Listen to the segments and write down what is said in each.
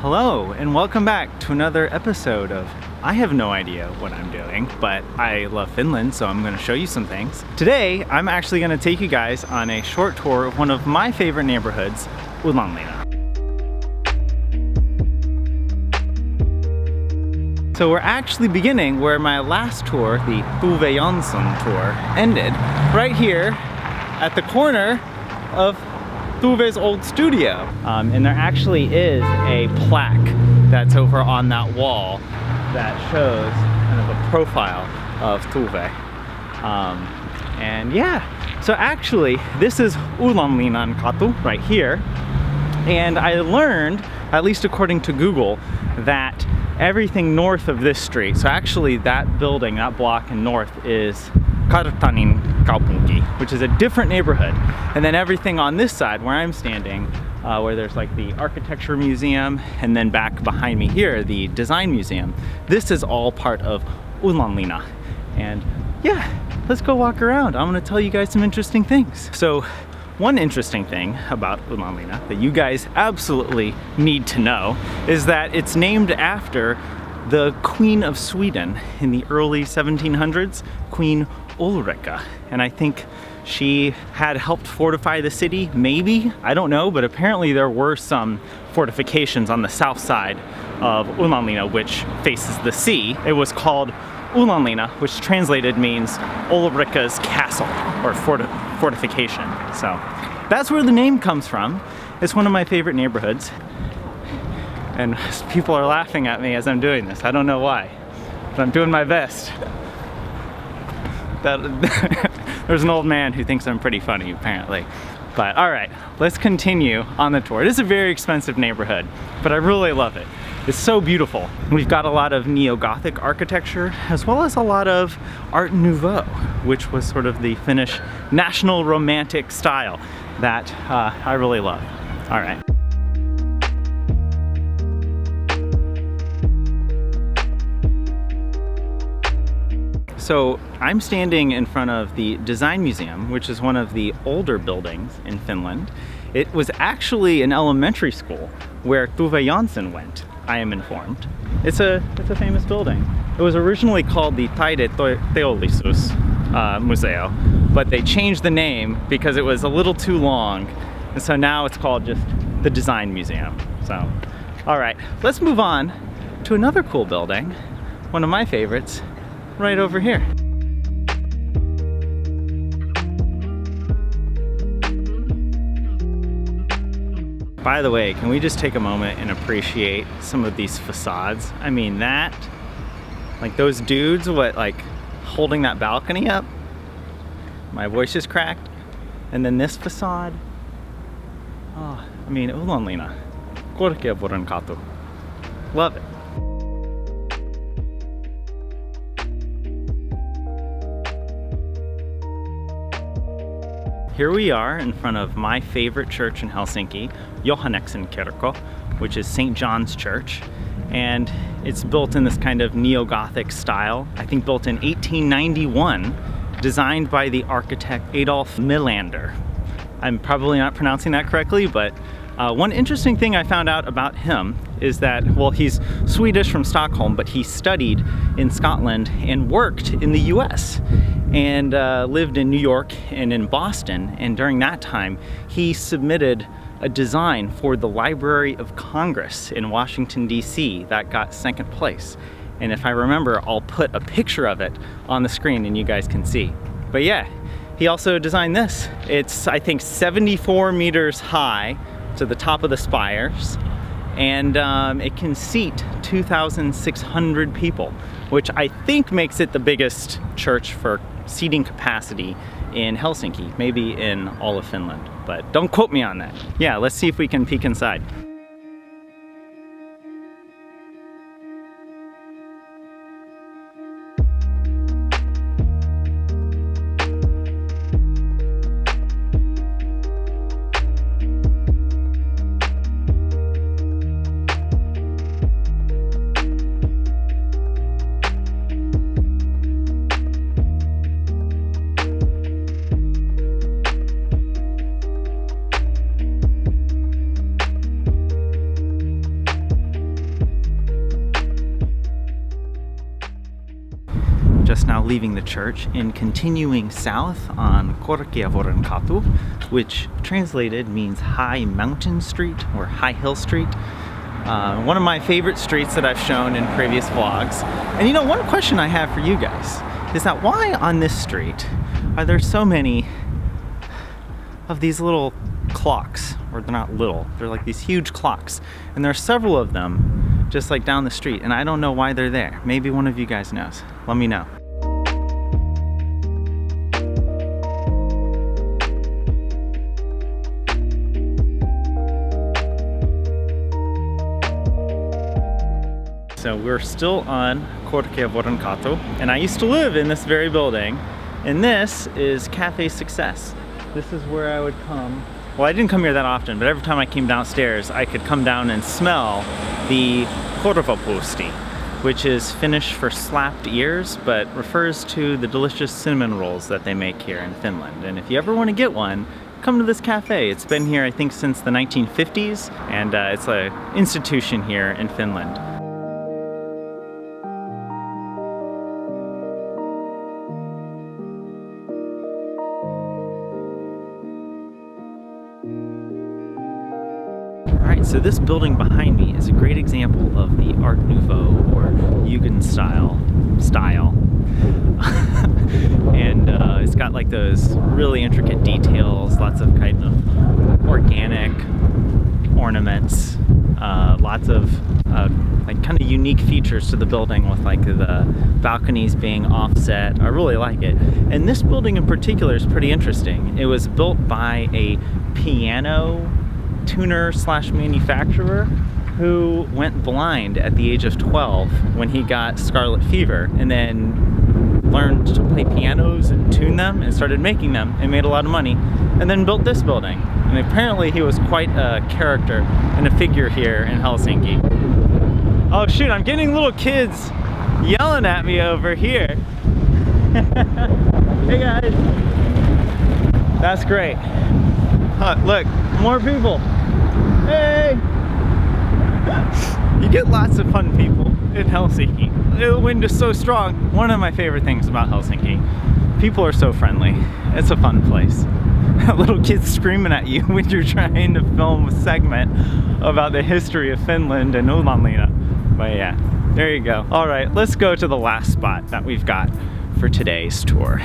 Hello, and welcome back to another episode of I have no idea what I'm doing, but I love Finland, so I'm going to show you some things. Today, I'm actually going to take you guys on a short tour of one of my favorite neighborhoods, Ullanlinna. So we're actually beginning where my last tour, the Tove Jansson tour, ended, right here at the corner of Tove's old studio. And there actually is a plaque that's over on that wall that shows kind of a profile of Tove. And yeah, so actually this is Ullanlinnan katu right here. And I learned, at least according to Google, that everything north of this street, so actually that building, that block in north is Kartanin kaupunki, which is a different neighborhood. And then everything on this side where I'm standing, where there's like the architecture museum, and then back behind me here, the design museum, this is all part of Ullanlinna. And yeah, let's go walk around. I'm gonna tell you guys some interesting things. So one interesting thing about Ullanlinna that you guys absolutely need to know is that it's named after the Queen of Sweden in the early 1700s, Queen Ulrika. And I think she had helped fortify the city, maybe, I don't know, but apparently there were some fortifications on the south side of Ullanlinna which faces the sea. It was called Ullanlinna, which translated means Ulrika's castle or fortification. So that's where the name comes from. It's one of my favorite neighborhoods. And people are laughing at me as I'm doing this. I don't know why, but I'm doing my best. There's an old man who thinks I'm pretty funny, apparently. But all right, let's continue on the tour. It is a very expensive neighborhood, but I really love it. It's so beautiful. We've got a lot of neo-Gothic architecture, as well as a lot of Art Nouveau, which was sort of the Finnish national romantic style that I really love. All right. So I'm standing in front of the Design Museum, which is one of the older buildings in Finland. It was actually an elementary school where Tove Jansson went, I am informed. It's a famous building. It was originally called the Taideteollisuus Museo, but they changed the name because it was a little too long. And so now it's called just the Design Museum. So, all right, let's move on to another cool building, one of my favorites, right over here. By the way, can we just take a moment and appreciate some of these facades? I mean, that, like those dudes, like holding that balcony up, my voice is cracked. And then this facade, oh, I mean, Ullanlinna, Korkeavuoren katu, love it. Here we are in front of my favorite church in Helsinki, Johanneksen Kirkko, which is St. John's Church. And it's built in this kind of neo-Gothic style, I think built in 1891, designed by the architect Adolf Melander. I'm probably not pronouncing that correctly, but one interesting thing I found out about him is that, well, he's Swedish from Stockholm, but he studied in Scotland and worked in the US. And lived in New York and in Boston, and during that time he submitted a design for the Library of Congress in Washington, D.C. that got second place. And if I remember, I'll put a picture of it on the screen and you guys can see. But yeah, he also designed this. It's, I think, 74 meters high to the top of the spires, and it can seat 2,600 people, which I think makes it the biggest church for seating capacity in Helsinki, maybe in all of Finland, but don't quote me on that. Yeah, let's see if we can peek inside. leaving the church and continuing south on Korkeavuoren Katu, which translated means High Mountain Street or High Hill Street. One of my favorite streets that I've shown in previous vlogs. And you know, one question I have for you guys is that why on this street are there so many of these little clocks? Or they're not little, they're like these huge clocks. And there are several of them just like down the street, and I don't know why they're there. Maybe one of you guys knows. Let me know. So we're still on Korkeavuoren Katu, and I used to live in this very building, and this is Cafe Success. This is where I would come. Well, I didn't come here that often, but every time I came downstairs, I could come down and smell the korvapuusti, which is Finnish for slapped ears, but refers to the delicious cinnamon rolls that they make here in Finland. And if you ever want to get one, come to this cafe. It's been here, I think, since the 1950s, and it's an institution here in Finland. So this building behind me is a great example of the Art Nouveau or Jugendstil style. And it's got like those really intricate details, lots of kind of organic ornaments, lots of like kind of unique features to the building with like the balconies being offset. I really like it. And this building in particular is pretty interesting. It was built by a piano tuner slash manufacturer who went blind at the age of 12 when he got scarlet fever, and then learned to play pianos and tune them and started making them and made a lot of money, and then built this building. And apparently he was quite a character and a figure here in Helsinki. Oh shoot, I'm getting little kids yelling at me over here. Hey guys. That's great. Look, more people. Hey! You get lots of fun people in Helsinki. The wind is so strong. One of my favorite things about Helsinki. People are so friendly. It's a fun place. Little kids screaming at you when you're trying to film a segment about the history of Finland and Ullanlinna. But yeah, there you go. All right, let's go to the last spot that we've got for today's tour.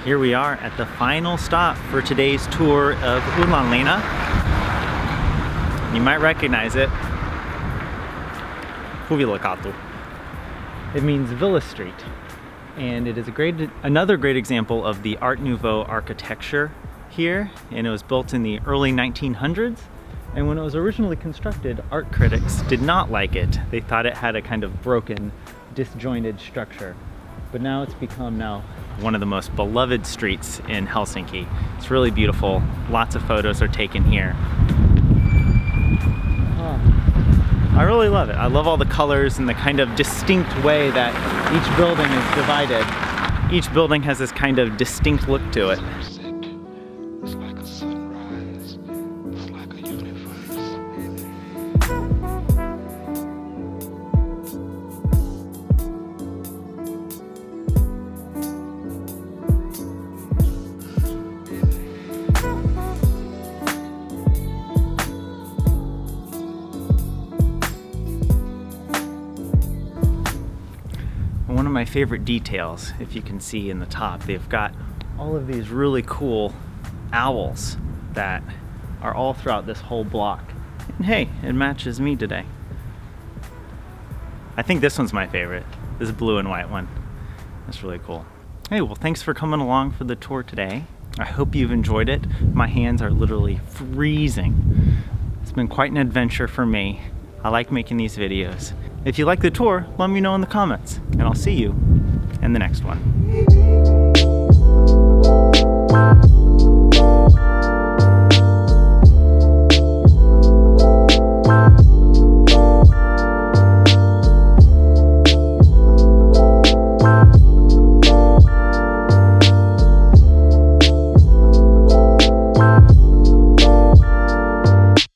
Here we are at the final stop for today's tour of Ullanlinna. You might recognize it. Huvilakatu. It means Villa Street. And it is another great example of the Art Nouveau architecture here. And it was built in the early 1900s. And when it was originally constructed, art critics did not like it. They thought it had a kind of broken, disjointed structure. But now it's become one of the most beloved streets in Helsinki. It's really beautiful. Lots of photos are taken here. I really love it. I love all the colors and the kind of distinct way that each building is divided. Each building has this kind of distinct look to it. One of my favorite details, if you can see in the top, they've got all of these really cool owls that are all throughout this whole block. And hey, it matches me today. I think this one's my favorite, this blue and white one. That's really cool. Hey, well, thanks for coming along for the tour today. I hope you've enjoyed it. My hands are literally freezing. It's been quite an adventure for me. I like making these videos. If you like the tour, let me know in the comments, and I'll see you in the next one.